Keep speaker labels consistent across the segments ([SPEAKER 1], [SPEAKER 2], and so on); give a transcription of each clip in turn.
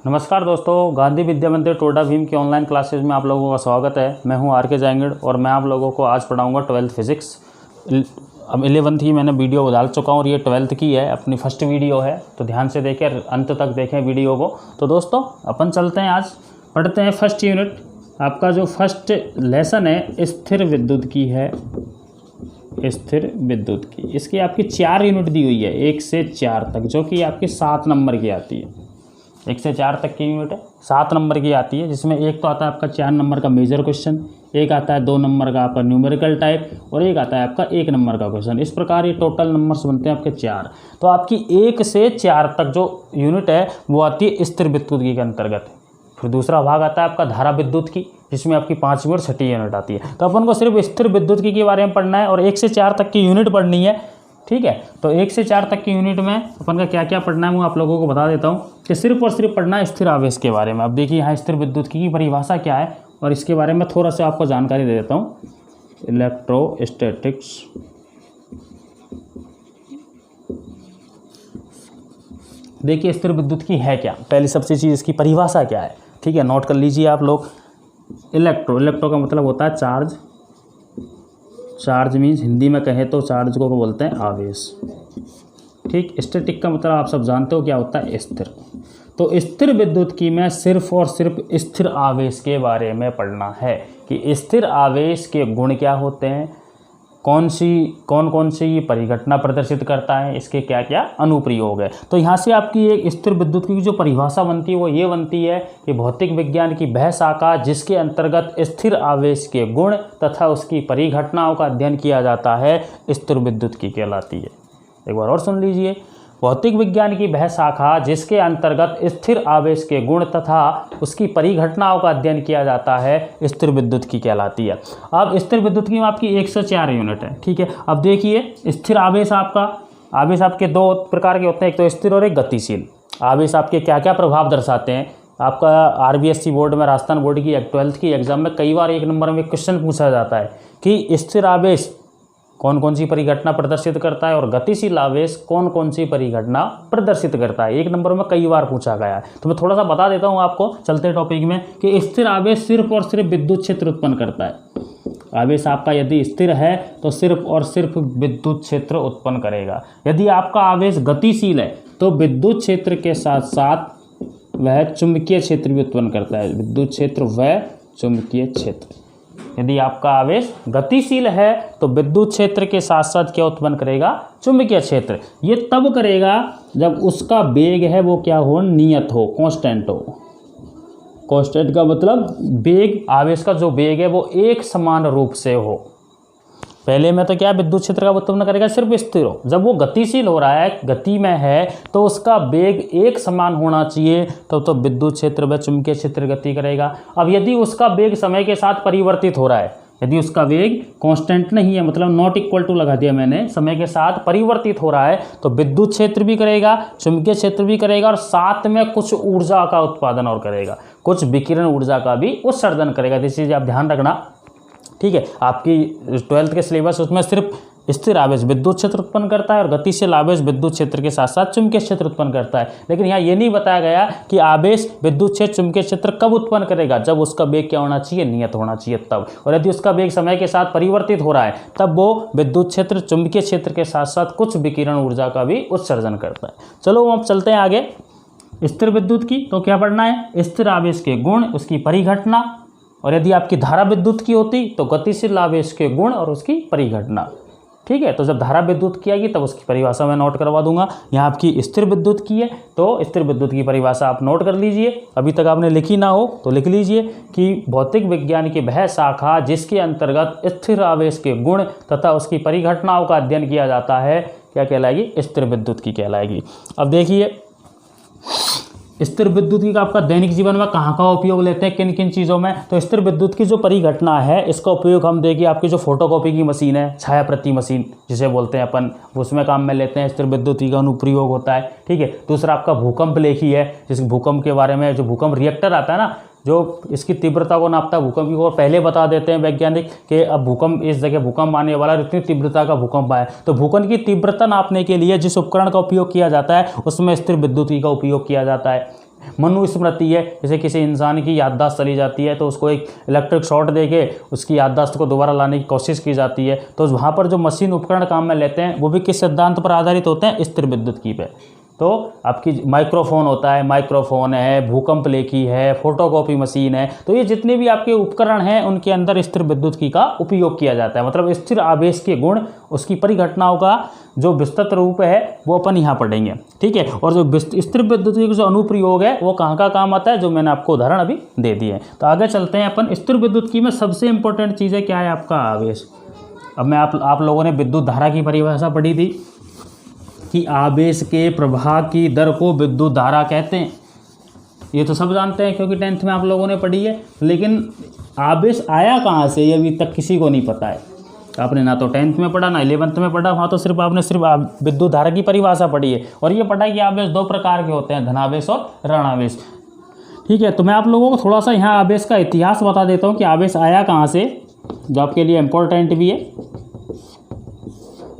[SPEAKER 1] नमस्कार दोस्तों, गांधी विद्या मंदिर टोडा भीम की ऑनलाइन क्लासेज में आप लोगों का स्वागत है। मैं हूं आर के जाएंगड़ और मैं आप लोगों को आज पढ़ाऊंगा 12th फिज़िक्स। अब 11th की मैंने वीडियो डाल चुका हूं और ये 12th की है, अपनी फर्स्ट वीडियो है, तो ध्यान से देखें, अंत तक देखें वीडियो को। तो दोस्तों अपन चलते हैं, आज पढ़ते हैं फर्स्ट यूनिट। आपका जो फर्स्ट लेसन है स्थिर विद्युत की है, स्थिर विद्युत की। इसकी आपकी 4 यूनिट दी हुई है, 1 से 4 तक, जो कि आपकी 7 नंबर की आती है। 1 से 4 तक की यूनिट है, 7 नंबर की आती है, जिसमें एक तो आता है आपका 4 नंबर का मेजर क्वेश्चन, एक आता है 2 नंबर का आपका न्यूमेरिकल टाइप और एक आता है आपका 1 नंबर का क्वेश्चन। इस प्रकार ये टोटल नंबर्स बनते हैं आपके 4। तो आपकी 1 से 4 तक जो यूनिट है वो आती है स्थिर विद्युत की के अंतर्गत। फिर दूसरा भाग आता है आपका धारा विद्युत की, जिसमें आपकी 5वीं और 6ठी यूनिट आती है। तो अपन को सिर्फ स्थिर विद्युत की के बारे में पढ़ना है और 1 से 4 तक की यूनिट पढ़नी है, ठीक है। तो 1 से 4 तक की यूनिट में अपन का क्या क्या पढ़ना है वो आप लोगों को बता देता हूँ कि सिर्फ और सिर्फ पढ़ना है स्थिर आवेश के बारे में। अब देखिए यहाँ स्थिर विद्युत की परिभाषा क्या है और इसके बारे में थोड़ा सा आपको जानकारी दे देता हूँ। इलेक्ट्रोस्टैटिक्स, देखिए स्थिर विद्युत की है क्या, पहली सबसे चीज़ इसकी परिभाषा क्या है, ठीक है, नोट कर लीजिए आप लोग। इलेक्ट्रो का मतलब होता है चार्ज। चार्ज मीन्स हिंदी में कहें तो चार्ज को बोलते हैं आवेश, ठीक। स्टैटिक का मतलब आप सब जानते हो क्या होता है, स्थिर। तो स्थिर विद्युत की में सिर्फ और सिर्फ स्थिर आवेश के बारे में पढ़ना है कि स्थिर आवेश के गुण क्या होते हैं, कौन कौन सी परिघटना प्रदर्शित करता है, इसके क्या क्या अनुप्रयोग है। तो यहाँ से आपकी एक स्थिर विद्युत की जो परिभाषा बनती है वो ये बनती है कि भौतिक विज्ञान की वह शाखा जिसके अंतर्गत स्थिर आवेश के गुण तथा उसकी परिघटनाओं का अध्ययन किया जाता है स्थिर विद्युत की कहलाती है। एक बार और सुन लीजिए, भौतिक विज्ञान की वह शाखा जिसके अंतर्गत स्थिर आवेश के गुण तथा उसकी परिघटनाओं का अध्ययन किया जाता है स्थिर विद्युत की कहलाती है। अब स्थिर विद्युत की आपकी 1 से 4 यूनिट है, ठीक है। अब देखिए स्थिर आवेश आवेश आपके 2 प्रकार के होते हैं, एक तो स्थिर और एक गतिशील। आवेश आपके क्या क्या प्रभाव दर्शाते हैं, आपका आरबीएससी बोर्ड में, राजस्थान बोर्ड की 12th की एग्जाम में कई बार 1 नंबर में क्वेश्चन पूछा जाता है कि स्थिर आवेश कौन कौन सी परिघटना प्रदर्शित करता है और गतिशील आवेश कौन कौन सी परिघटना प्रदर्शित करता है। 1 नंबर में कई बार पूछा गया है, तो मैं थोड़ा सा बता देता हूं आपको चलते टॉपिक में कि स्थिर आवेश सिर्फ और सिर्फ विद्युत क्षेत्र उत्पन्न करता है। आवेश आपका यदि स्थिर है तो सिर्फ और सिर्फ विद्युत क्षेत्र उत्पन्न करेगा। यदि आपका आवेश गतिशील है तो विद्युत क्षेत्र के साथ साथ वह चुंबकीय क्षेत्र भी उत्पन्न करता है। विद्युत क्षेत्र व चुंबकीय क्षेत्र, यदि आपका आवेश गतिशील है तो विद्युत क्षेत्र के साथ साथ क्या उत्पन्न करेगा, चुंबकीय क्षेत्र। ये तब करेगा जब उसका वेग है वो क्या हो, नियत हो, कांस्टेंट हो। कांस्टेंट का मतलब वेग, आवेश का जो वेग है वो एक समान रूप से हो। पहले में तो क्या विद्युत क्षेत्र का उत्पन्न करेगा, सिर्फ स्थिर हो। जब वो गतिशील हो रहा है, गति में है, तो उसका वेग एक समान होना चाहिए, तो विद्युत क्षेत्र व चुंबकीय क्षेत्र गति करेगा। अब यदि उसका वेग समय के साथ परिवर्तित हो रहा है, यदि उसका वेग कांस्टेंट नहीं है, मतलब नॉट इक्वल टू लगा दिया मैंने, समय के साथ परिवर्तित हो रहा है, तो विद्युत क्षेत्र भी करेगा, चुंबकीय क्षेत्र भी करेगा और साथ में कुछ ऊर्जा का उत्पादन और करेगा, कुछ विकिरण ऊर्जा का भी उत्सर्जन करेगा। ये चीज़ आप ध्यान रखना, ठीक है। आपकी 12th के सिलेबस उसमें सिर्फ स्थिर आवेश विद्युत क्षेत्र उत्पन्न करता है और गतिशील आवेश विद्युत क्षेत्र के साथ साथ चुंबकीय क्षेत्र उत्पन्न करता है। लेकिन यहाँ ये नहीं बताया गया कि आवेश विद्युत क्षेत्र चुंबकीय क्षेत्र कब उत्पन्न करेगा, जब उसका वेग क्या होना चाहिए, नियत होना चाहिए तब। और यदि उसका वेग समय के साथ परिवर्तित हो रहा है तब वो विद्युत क्षेत्र चुंबकीय क्षेत्र के साथ साथ कुछ विकिरण ऊर्जा का भी उत्सर्जन करता है। चलो अब चलते हैं आगे। स्थिर विद्युत की तो क्या पढ़ना है, स्थिर आवेश के गुण, उसकी परिघटना, और यदि आपकी धारा विद्युत की होती तो गतिशील आवेश के गुण और उसकी परिघटना, ठीक है। तो जब धारा विद्युत की आएगी तब उसकी परिभाषा मैं नोट करवा दूंगा। यहाँ आपकी स्थिर विद्युत की है तो स्थिर विद्युत की परिभाषा आप नोट कर लीजिए, अभी तक आपने लिखी ना हो तो लिख लीजिए कि भौतिक विज्ञान की वह शाखा जिसके अंतर्गत स्थिर आवेश के गुण तथा उसकी परिघटनाओं का अध्ययन किया जाता है क्या कहलाएगी, स्थिर विद्युत की कहलाएगी। अब देखिए स्थिर विद्युत की का आपका दैनिक जीवन में कहाँ का उपयोग लेते हैं, किन किन चीज़ों में। तो स्थिर विद्युत की जो परिघटना है इसका उपयोग हम देखिए आपकी जो फोटोकॉपी की मशीन है, छाया प्रति मशीन जिसे बोलते हैं अपन, उसमें काम में लेते हैं। स्थिर विद्युत का अनुप्रयोग होता है, ठीक है। दूसरा आपका भूकंप लेखी है, जिस भूकंप के बारे में, जो भूकंप रिएक्टर आता है ना, जो इसकी तीव्रता को नापता है भूकंप की, और पहले बता देते हैं वैज्ञानिक कि अब भूकंप इस जगह भूकंप आने वाला, इतनी तीव्रता का भूकंप आया। तो भूकंप की तीव्रता नापने के लिए जिस उपकरण का उपयोग किया जाता है उसमें स्थिर विद्युत का उपयोग किया जाता है। मनुस्मृति है, जैसे किसी इंसान की याददाश्त चली जाती है तो उसको एक इलेक्ट्रिक शॉर्ट देके उसकी याददाश्त को दोबारा लाने की कोशिश की जाती है। तो वहाँ पर जो मशीन उपकरण काम में लेते हैं वो भी किस सिद्धांत पर आधारित होते हैं? स्थिर विद्युत की पे। तो आपकी माइक्रोफोन होता है, माइक्रोफोन है, भूकंप लेखी है, फोटोकॉपी मशीन है, तो ये जितने भी आपके उपकरण हैं उनके अंदर स्थिर विद्युत की का उपयोग किया जाता है। मतलब स्थिर आवेश के गुण, उसकी परिघटनाओं का जो विस्तृत रूप है वो अपन यहाँ पढ़ेंगे, ठीक है। और जो स्थिर विद्युत की जो अनुप्रयोग है वो कहाँ का काम आता है, जो मैंने आपको उदाहरण अभी दे दिए हैं। तो आगे चलते हैं अपन। स्थिर विद्युत की में सबसे इंपॉर्टेंट चीज़ है क्या है? आपका आवेश। अब मैं आप लोगों ने विद्युत धारा की परिभाषा पढ़ी थी कि आवेश के प्रवाह की दर को विद्युत धारा कहते हैं। ये तो सब जानते हैं क्योंकि 10th में आप लोगों ने पढ़ी है। लेकिन आवेश आया कहाँ से ये अभी तक किसी को नहीं पता है। आपने ना तो 10th में पढ़ा ना 11th में पढ़ा, वहाँ तो सिर्फ आपने विद्युत धारा की परिभाषा पढ़ी है और ये पढ़ा कि आवेश दो प्रकार के होते हैं, धनावेश और ऋणावेश, ठीक है। तो मैं आप लोगों को थोड़ा सा यहाँ आवेश का इतिहास बता देता हूँ कि आवेश आया कहाँ से, जो आपके लिए इम्पोर्टेंट भी है,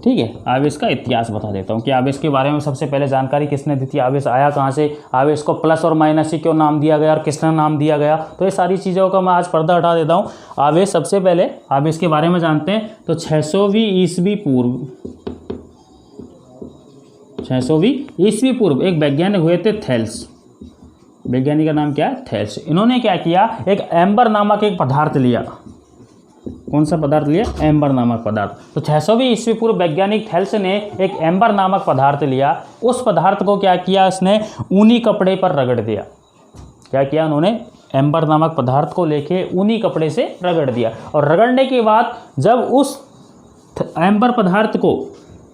[SPEAKER 1] ठीक है। आवेश का इतिहास बता देता हूँ कि आवेश के बारे में सबसे पहले जानकारी किसने दी थी, आवेश आया कहाँ से, आवेश को प्लस और माइनस से क्यों नाम दिया गया और किसने नाम दिया गया। तो ये सारी चीज़ों का मैं आज पर्दा हटा देता हूँ। आवेश, सबसे पहले आवेश के बारे में जानते हैं। तो 600वीं ईस्वी पूर्व एक वैज्ञानिक हुए थे, थेल्स। वैज्ञानिक का नाम क्या है? थेल्स। इन्होंने क्या किया, एक एम्बर नामक एक पदार्थ लिया। कौन सा पदार्थ लिया? एम्बर नामक पदार्थ। तो 600वीं ईस्वी पूर्व वैज्ञानिक थेल्स ने एक एम्बर नामक पदार्थ लिया। उस पदार्थ को क्या किया, उसने ऊनी कपड़े पर रगड़ दिया। क्या किया उन्होंने? एम्बर नामक पदार्थ को लेके ऊनी कपड़े से रगड़ दिया और रगड़ने के बाद जब उस एम्बर पदार्थ को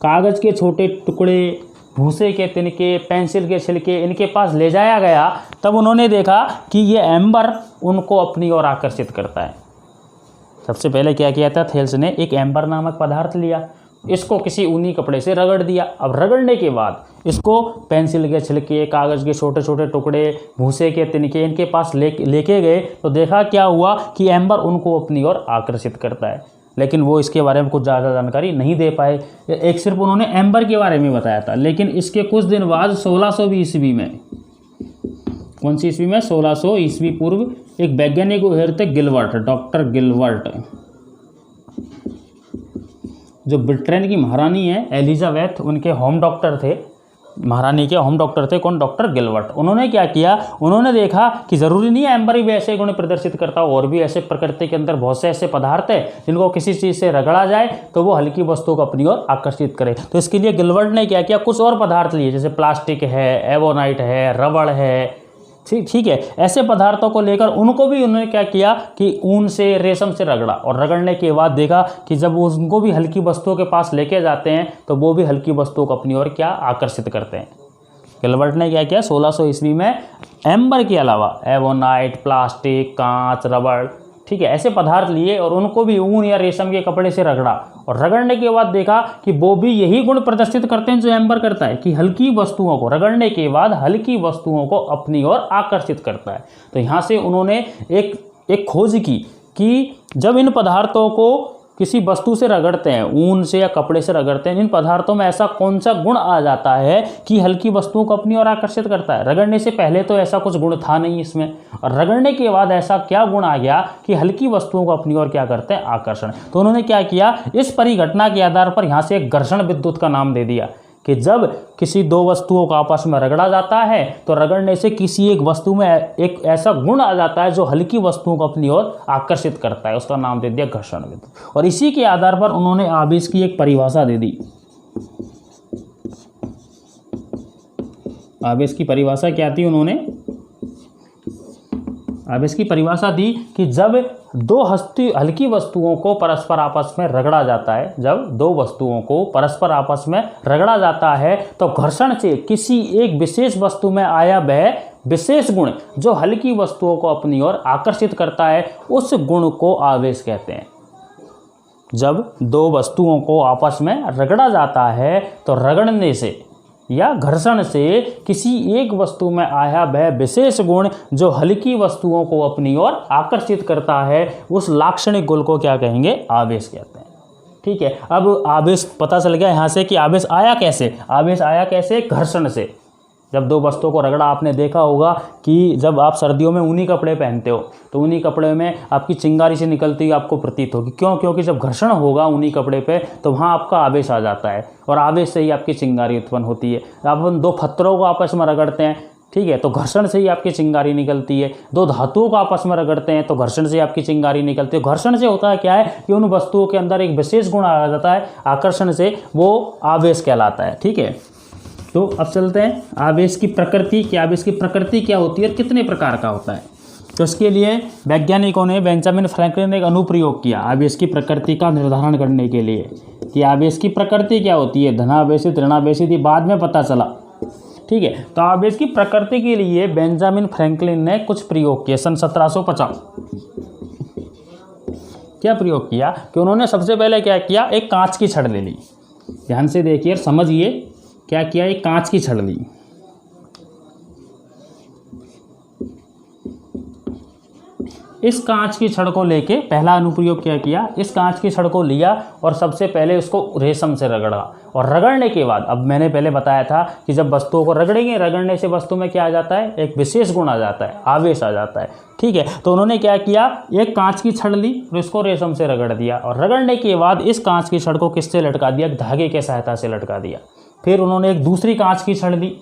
[SPEAKER 1] कागज़ के छोटे टुकड़े, भूसे के तिनके, पेंसिल के छिलके इनके पास ले जाया गया, तब उन्होंने देखा कि ये एम्बर उनको अपनी ओर आकर्षित करता है। सबसे पहले क्या किया था, थेल्स ने एक एम्बर नामक पदार्थ लिया, इसको किसी ऊनी कपड़े से रगड़ दिया। अब रगड़ने के बाद इसको पेंसिल के छिलके, कागज़ के छोटे छोटे टुकड़े, भूसे के तिनके इनके पास लेके गए तो देखा क्या हुआ कि एम्बर उनको अपनी ओर आकर्षित करता है। लेकिन वो इसके बारे में कुछ ज़्यादा जानकारी नहीं दे पाए, एक सिर्फ उन्होंने एम्बर के बारे में बताया था। लेकिन इसके कुछ दिन बाद 1600 ईस्वी में, कौन सी ईस्वी में? 1600 ईस्वी पूर्व एक वैज्ञानिक हुए थे गिलवर्ट, डॉक्टर गिलवर्ट। जो ब्रिटेन की महारानी है एलिजाबेथ, उनके होम डॉक्टर थे, महारानी के होम डॉक्टर थे कौन? डॉक्टर गिलवर्ट। उन्होंने क्या किया, उन्होंने देखा कि ज़रूरी नहीं है एम्बर ही ऐसे गुण प्रदर्शित करता हो, और भी ऐसे प्रकृति के अंदर बहुत से ऐसे पदार्थ है जिनको किसी चीज़ से रगड़ा जाए तो वो हल्की वस्तुओं को अपनी ओर आकर्षित करे। तो इसके लिए गिलवर्ट ने क्या किया, कुछ और पदार्थ लिए, जैसे प्लास्टिक है, एवोनाइट है, रबड़ है, ठीक है। ऐसे पदार्थों को लेकर उनको भी उन्होंने क्या किया कि ऊन से, रेशम से रगड़ा और रगड़ने के बाद देखा कि जब उनको भी हल्की वस्तुओं के पास लेके जाते हैं तो वो भी हल्की वस्तुओं को अपनी ओर क्या आकर्षित करते हैं। गिलवर्ट ने क्या किया, 1600 ईस्वी में एम्बर के अलावा एवोनाइट, प्लास्टिक, कांच, रबड़, ठीक है, ऐसे पदार्थ लिए और उनको भी ऊन या रेशम के कपड़े से रगड़ा और रगड़ने के बाद देखा कि वो भी यही गुण प्रदर्शित करते हैं जो एम्बर करता है, कि हल्की वस्तुओं को रगड़ने के बाद हल्की वस्तुओं को अपनी ओर आकर्षित करता है। तो यहाँ से उन्होंने एक खोज की कि जब इन पदार्थों को किसी वस्तु से रगड़ते हैं, ऊन से या कपड़े से रगड़ते हैं, इन पदार्थों में ऐसा कौन सा गुण आ जाता है कि हल्की वस्तुओं को अपनी ओर आकर्षित करता है। रगड़ने से पहले तो ऐसा कुछ गुण था नहीं इसमें, और रगड़ने के बाद ऐसा क्या गुण आ गया कि हल्की वस्तुओं को अपनी ओर क्या करते हैं, आकर्षण। तो उन्होंने क्या किया, इस परिघटना के आधार पर यहाँ से एक घर्षण विद्युत का नाम दे दिया कि जब किसी दो वस्तुओं को आपस में रगड़ा जाता है तो रगड़ने से किसी एक वस्तु में एक ऐसा गुण आ जाता है जो हल्की वस्तुओं को अपनी ओर आकर्षित करता है, उसका नाम दे दिया घर्षण विद्युत। और इसी के आधार पर उन्होंने आवेश की एक परिभाषा दे दी। आवेश की परिभाषा क्या थी, उन्होंने आवेश की परिभाषा दी कि जब दो हल्की वस्तुओं को परस्पर आपस में रगड़ा जाता है, जब दो वस्तुओं को परस्पर आपस में रगड़ा जाता है तो घर्षण से किसी एक विशेष वस्तु में आया वह विशेष गुण जो हल्की वस्तुओं को अपनी ओर आकर्षित करता है, उस गुण को आवेश कहते हैं। जब दो वस्तुओं को आपस में रगड़ा जाता है तो रगड़ने से या घर्षण से किसी एक वस्तु में आया वह विशेष गुण जो हल्की वस्तुओं को अपनी ओर आकर्षित करता है, उस लाक्षणिक गुण को क्या कहेंगे, आवेश कहते हैं। ठीक है, अब आवेश पता चल गया यहाँ से कि आवेश आया कैसे। आवेश आया कैसे, घर्षण से, जब दो वस्तुओं को रगड़ा, आपने देखा होगा कि जब आप सर्दियों में ऊनी कपड़े पहनते हो तो ऊनी कपड़े में आपकी चिंगारी से निकलती हुई आपको प्रतीत होगी। क्यों? क्योंकि जब घर्षण होगा ऊनी कपड़े पे तो वहाँ आपका आवेश आ जाता है और आवेश से ही आपकी चिंगारी उत्पन्न होती है। अपन दो पत्थरों को आपस में रगड़ते हैं, ठीक है, तो घर्षण से ही आपकी चिंगारी निकलती है। दो धातुओं को आपस में रगड़ते हैं तो घर्षण से आपकी चिंगारी निकलती है। घर्षण से होता है क्या है कि उन वस्तुओं के अंदर एक विशेष गुण आ जाता है, आकर्षण से, वो आवेश कहलाता है। ठीक है, तो अब चलते हैं आवेश की प्रकृति, कि आवेश की प्रकृति क्या होती है और कितने प्रकार का होता है। तो इसके लिए वैज्ञानिकों ने, बेंजामिन फ्रैंकलिन ने एक अनुप्रयोग किया आवेश की प्रकृति का निर्धारण करने के लिए कि आवेश की प्रकृति क्या होती है, धनावेशित, ऋणावेशित, ये बाद में पता चला। ठीक है, तो आवेश की प्रकृति के लिए बेंजामिन फ्रैंकलिन ने कुछ प्रयोग किए सन 1750। क्या प्रयोग किया कि उन्होंने सबसे पहले क्या किया, एक कांच की छड़ ले ली। ध्यान से देखिए, समझिए क्या किया, एक कांच की छड़ ली। इस कांच की छड़ को लेके पहला अनुप्रयोग क्या किया, इस कांच की छड़ को लिया और सबसे पहले उसको रेशम से रगड़ा। और रगड़ने के बाद, अब मैंने पहले बताया था कि जब वस्तुओं को रगड़ेंगे, रगड़ने से वस्तु में क्या आ जाता है, एक विशेष गुण आ जाता है, आवेश आ जाता है। ठीक है, तो उन्होंने क्या किया, एक कांच की छड़ ली और इसको रेशम से रगड़ दिया और रगड़ने के बाद इस कांच की छड़ को किससे लटका दिया, धागे के सहायता से लटका दिया। फिर उन्होंने एक दूसरी कांच की छड़ ली,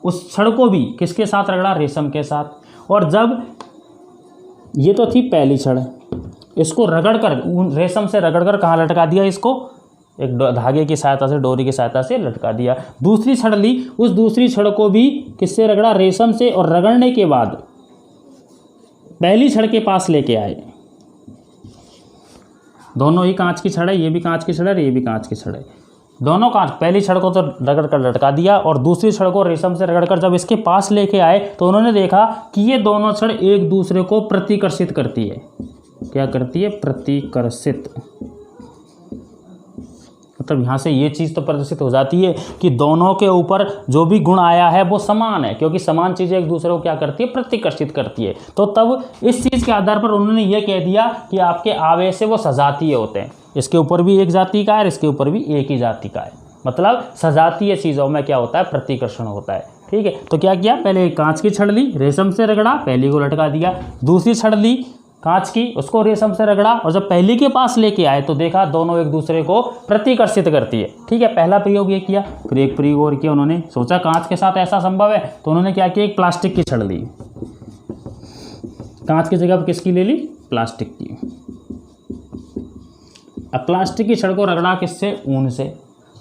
[SPEAKER 1] उस छड़ को भी किसके साथ रगड़ा, रेशम के साथ। और जब ये तो थी पहली छड़, इसको रगड़कर, रेशम से रगड़कर कहाँ लटका दिया, इसको एक धागे की सहायता से, डोरी की सहायता से लटका दिया। दूसरी छड़ ली, उस दूसरी छड़ को भी किससे रगड़ा, रेशम से, और रगड़ने के बाद पहली छड़ के पास लेके आए। दोनों ही कांच की छड़ है, ये भी कांच की छड़ है, ये भी कांच की छड़ है, दोनों कांच। पहली छड़ को तो रगड़ कर लटका दिया और दूसरी छड़ को रेशम से रगड़कर जब इसके पास लेके आए तो उन्होंने देखा कि ये दोनों छड़ एक दूसरे को प्रतिकर्षित करती है। क्या करती है, प्रतिकर्षित। मतलब यहाँ से ये चीज़ तो प्रदर्शित हो जाती है कि दोनों के ऊपर जो भी गुण आया है वो समान है, क्योंकि समान चीज़ें एक दूसरे को क्या करती है, प्रतिकर्षित करती है। तो तब इस चीज़ के आधार पर उन्होंने ये कह दिया कि आपके आवेश से वो सजातीय होते हैं। इसके ऊपर भी एक जाति का है, इसके ऊपर भी एक ही जाति का है। मतलब सजातीय चीज़ों में क्या होता है, प्रतिकर्षण होता है। ठीक है, तो क्या किया, पहले कांच की छड़ ली, रेशम से रगड़ा, पहली को लटका दिया। दूसरी छड़ ली कांच की, उसको रेशम से रगड़ा और जब पहली के पास लेके आए तो देखा दोनों एक दूसरे को प्रतिकर्षित करती है। ठीक है, पहला प्रयोग ये किया। फिर एक प्रयोग और किया, उन्होंने सोचा कांच के साथ ऐसा संभव है तो उन्होंने क्या किया, एक प्लास्टिक की छड़ ली। कांच की जगह पर किसकी ले ली, प्लास्टिक की। अब प्लास्टिक की छड़ को रगड़ा किससे, ऊन से।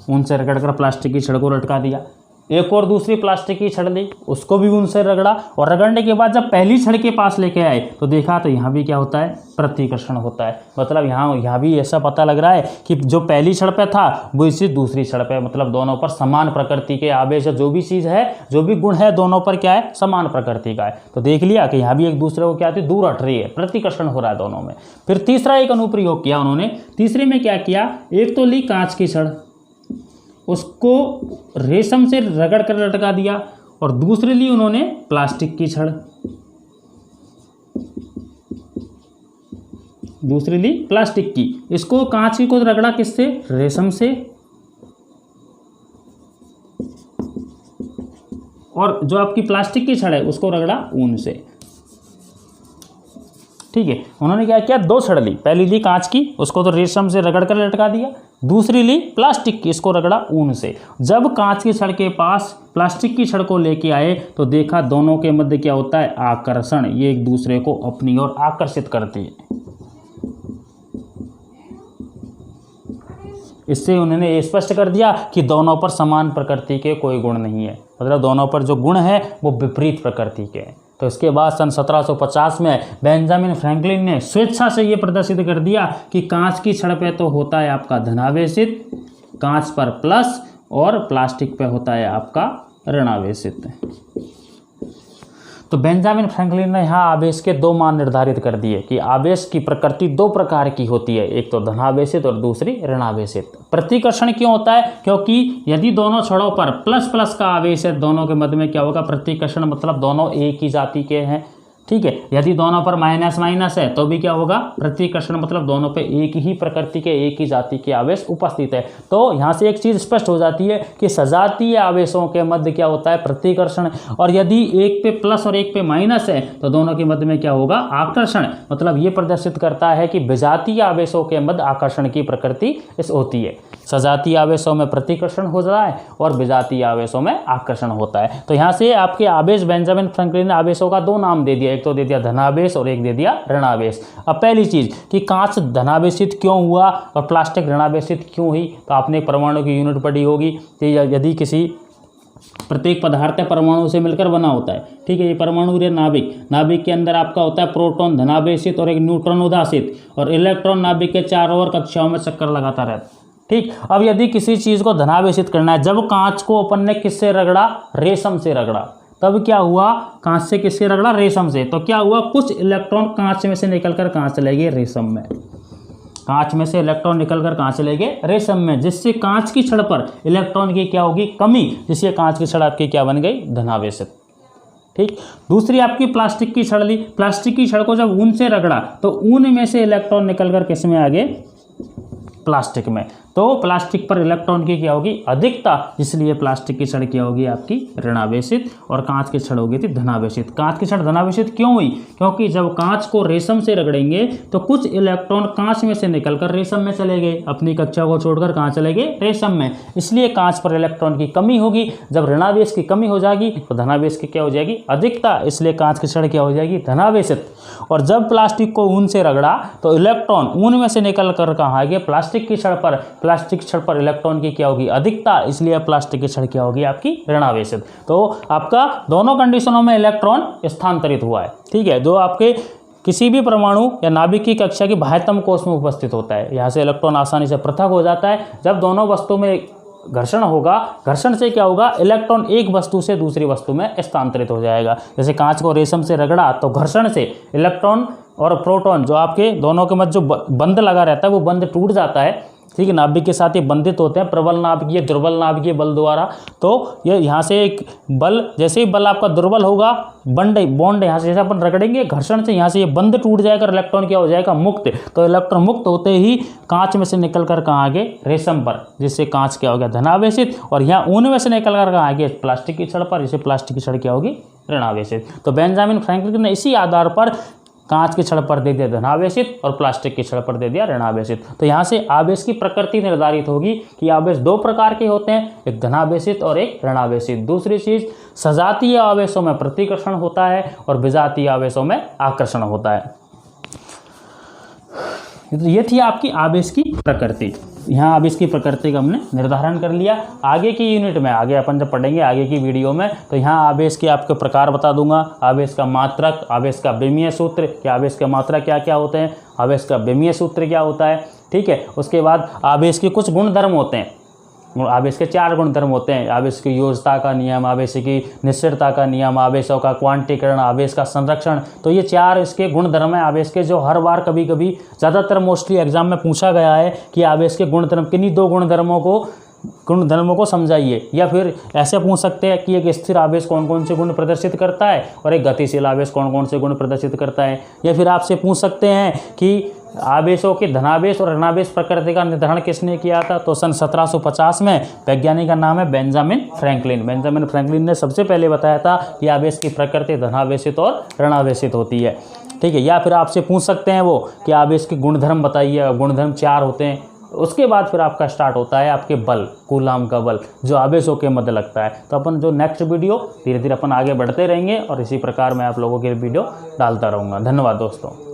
[SPEAKER 1] ऊन से रगड़कर प्लास्टिक की छड़ को लटका दिया। एक और दूसरी प्लास्टिक की छड़ ली, उसको भी ऊन से रगड़ा और रगड़ने के बाद जब पहली छड़ के पास लेके आए तो देखा तो यहाँ भी क्या होता है, प्रतिकर्षण होता है। मतलब यहाँ भी ऐसा पता लग रहा है कि जो पहली छड़ पे था वो इसी दूसरी छड़ पे, मतलब दोनों पर समान प्रकृति के आवेश, जो भी चीज़ है, जो भी गुण है, दोनों पर क्या है, समान प्रकृति का है। तो देख लिया कि यहाँ भी एक दूसरे को क्या थी, दूर हट रही है, प्रतिकर्षण हो रहा है दोनों में। फिर तीसरा एक अनुप्रयोग किया उन्होंने। तीसरे में क्या किया, एक तो ली कांच की छड़, उसको रेशम से रगड़ कर लटका दिया और दूसरी ली उन्होंने प्लास्टिक की छड़, दूसरी ली प्लास्टिक की। इसको कांच की को रगड़ा किससे, रेशम से, और जो आपकी प्लास्टिक की छड़ है उसको रगड़ा ऊन से। ठीक है, उन्होंने क्या किया, दो छड़ ली, पहली ली कांच की, उसको तो रेशम से रगड़ कर लटका दिया। दूसरी ली प्लास्टिक की, इसको रगड़ा ऊन से। जब कांच की छड़ के पास प्लास्टिक की छड़ को लेके आए तो देखा दोनों के मध्य क्या होता है, आकर्षण। ये एक दूसरे को अपनी ओर आकर्षित करती है। इससे उन्होंने ये स्पष्ट कर दिया कि दोनों पर समान प्रकृति के कोई गुण नहीं है, मतलब दोनों पर जो गुण है वो विपरीत प्रकृति के हैं। तो इसके बाद सन 1750 में बेंजामिन फ्रैंकलिन ने स्वेच्छा से ये प्रदर्शित कर दिया कि कांच की छड़ पे तो होता है आपका धनावेशित, कांच पर प्लस, और प्लास्टिक पे होता है आपका ऋणावेशित। तो बेंजामिन फ्रैंकलिन ने यहाँ आवेश के दो मान निर्धारित कर दिए कि आवेश की प्रकृति दो प्रकार की होती है, एक तो धनावेशित और दूसरी ऋणावेशित। प्रतिकर्षण क्यों होता है, क्योंकि यदि दोनों छड़ों पर प्लस प्लस का आवेश है, दोनों के मध्य में क्या होगा, प्रतिकर्षण। मतलब दोनों एक ही जाति के हैं। ठीक है। यदि दोनों पर माइनस माइनस है तो भी क्या होगा, प्रतिकर्षण, मतलब दोनों पे एक ही प्रकृति के एक ही जाति के आवेश उपस्थित है। तो यहाँ से एक चीज स्पष्ट हो जाती है कि सजातीय आवेशों के मध्य क्या होता है, प्रतिकर्षण। और यदि एक पे प्लस और एक पे माइनस है तो दोनों के मध्य में क्या होगा, आकर्षण। मतलब ये प्रदर्शित करता है कि विजातीय आवेशों के मध्य आकर्षण की प्रकृति इस होती है। सजातीय आवेशों में प्रतिकर्षण हो रहा है और विजातीय आवेशों में आकर्षण होता है। तो यहाँ से आपके आवेश, बेंजामिन फ्रैंकलिन ने आवेशों का दो नाम दे दिया, एक तो दे दिया धनावेश और एक दे दिया ऋणावेश। अब पहली चीज कि कांच धनावेशित क्यों हुआ और प्लास्टिक ऋणावेशित क्यों हुई, तो आपने परमाणु की यूनिट पढ़ी होगी कि यदि किसी प्रत्येक पदार्थ परमाणु से मिलकर बना होता है, ठीक है। ये परमाणु रे नाभिक, नाभिक के अंदर आपका होता है प्रोटॉन धनावेशित और एक न्यूट्रॉन उदासीत, और इलेक्ट्रॉन नाभिक के चारों ओर कक्षाओं में चक्कर लगाता रहता है, ठीक। अब यदि किसी चीज को धनावेशित करना है, जब कांच को अपन ने किससे रगड़ा, रेशम से रगड़ा, तब क्या हुआ, कांच से किससे रगड़ा, रेशम से, तो क्या हुआ, कुछ इलेक्ट्रॉन कांच में से निकलकर कहाँ चले गए, रेशम में। कांच में से इलेक्ट्रॉन निकलकर कहाँ चले गए, रेशम में, जिससे कांच की छड़ पर इलेक्ट्रॉन की क्या होगी, कमी, जिससे कांच की छड़ आपकी क्या बन गई, धनावेशित, ठीक। दूसरी आपकी प्लास्टिक की छड़ ली, प्लास्टिक की छड़ को जब ऊन से रगड़ा तो ऊन में से इलेक्ट्रॉन निकलकर किस में आ गए, प्लास्टिक में। तो प्लास्टिक पर इलेक्ट्रॉन की क्या होगी, अधिकता, इसलिए प्लास्टिक की छड़ क्या होगी आपकी ऋणावेशित और कांच की छड़ होगी थी धनावेशित। कांच की छड़ धनावेशित क्यों हुई, क्योंकि जब कांच को रेशम से रगड़ेंगे तो कुछ इलेक्ट्रॉन कांच में से निकलकर रेशम में चले गए, अपनी कक्षा को छोड़कर कहाँ चले गए, रेशम में, इसलिए कांच पर इलेक्ट्रॉन की कमी होगी। जब ऋणावेश की कमी हो जाएगी तो धनावेश की क्या हो जाएगी, अधिकता, इसलिए कांच की छड़ क्या हो जाएगी, धनावेशित। और जब प्लास्टिक को ऊन से रगड़ा तो इलेक्ट्रॉन ऊन में से निकल कर कहाँ गए, प्लास्टिक की छड़ पर, प्लास्टिक छड़ पर इलेक्ट्रॉन की क्या होगी, अधिकता, इसलिए प्लास्टिक की छड़ क्या होगी आपकी, ऋणावेशित। तो आपका दोनों कंडीशनों में इलेक्ट्रॉन स्थानांतरित हुआ है, ठीक है। जो आपके किसी भी परमाणु या नाभिक की कक्षा की बाह्यतम कोश में उपस्थित होता है, यहाँ से इलेक्ट्रॉन आसानी से पृथक हो जाता है। जब दोनों वस्तु में घर्षण होगा, घर्षण से क्या होगा, इलेक्ट्रॉन एक वस्तु से दूसरी वस्तु में स्थानांतरित हो जाएगा। जैसे कांच को रेशम से रगड़ा तो घर्षण से इलेक्ट्रॉन और प्रोटॉन जो आपके दोनों के मध्य जो बंध लगा रहता है वो बंध टूट जाता है, ठीक है। नाभिक के साथ ये बंधित होते हैं प्रबल नाभिकीय दुर्बल नाभिकीय बल द्वारा। तो ये यहाँ से एक बल, जैसे ही बल आपका दुर्बल होगा, बॉन्ड यहाँ से जैसे अपन रगड़ेंगे घर्षण से, यहाँ से ये बंध टूट जाएगा, इलेक्ट्रॉन क्या हो जाएगा, मुक्त। तो इलेक्ट्रॉन मुक्त होते ही कांच में से निकल कर कहाँ आगे, रेशम पर, जिससे कांच क्या हो गया, धनावेशित। और यहाँ ऊन में से निकल कर कहाँ आगे, प्लास्टिक की छड़ पर, जिससे प्लास्टिक की छड़ क्या होगी, ऋणावेशित। तो बेंजामिन फ्रैंकलिन ने इसी आधार पर कांच की छड़ पर दे दिया धनावेशित और प्लास्टिक की छड़ पर दे दिया ऋणावेशित। तो यहाँ से आवेश की प्रकृति निर्धारित होगी कि आवेश दो प्रकार के होते हैं, एक धनावेशित और एक ऋणावेशित। दूसरी चीज, सजातीय आवेशों में प्रतिकर्षण होता है और विजातीय आवेशों में आकर्षण होता है। तो ये थी आपकी आवेश की प्रकृति। यहाँ आवेश की प्रकृति का हमने निर्धारण कर लिया। आगे की यूनिट में, आगे अपन जब पढ़ेंगे आगे की वीडियो में, तो यहाँ आवेश के आपके प्रकार बता दूंगा, आवेश का मात्रक, आवेश का विमीय सूत्र, कि आवेश का मात्रक क्या क्या होते हैं, आवेश का विमीय सूत्र क्या होता है, ठीक है। उसके बाद आवेश के कुछ गुणधर्म होते हैं, आवेश के 4 गुणधर्म होते हैं, आवेश की योज्यता का नियम, आवेश की निश्चितता का नियम, आवेशों का क्वांटीकरण, आवेश का संरक्षण। तो ये 4 इसके गुणधर्म हैं आवेश के, जो हर बार कभी कभी ज़्यादातर मोस्टली एग्जाम में पूछा गया है कि आवेश के गुणधर्म, किन्हीं 2 गुणधर्मों को समझाइए। या फिर ऐसे पूछ सकते हैं कि एक स्थिर आवेश कौन कौन से गुण प्रदर्शित करता है और एक गतिशील आवेश कौन कौन से गुण प्रदर्शित करता है। या फिर आपसे पूछ सकते हैं कि आवेशों के धनावेश और ऋणावेश प्रकृति का निर्धारण किसने किया था, तो सन 1750 में वैज्ञानिक का नाम है बेंजामिन फ्रैंकलिन। बेंजामिन फ्रैंकलिन ने सबसे पहले बताया था कि आवेश की प्रकृति धनावेशित और ऋणावेशित होती है, ठीक है। या फिर आपसे पूछ सकते हैं वो कि आवेश के गुणधर्म बताइए, गुणधर्म 4 होते हैं। उसके बाद फिर आपका स्टार्ट होता है आपके बल, कूलाम का बल, जो आवेशों के मध्य लगता है। तो अपन जो नेक्स्ट वीडियो धीरे धीरे अपन आगे बढ़ते रहेंगे और इसी प्रकार मैं आप लोगों के वीडियो डालता रहूँगा। धन्यवाद दोस्तों।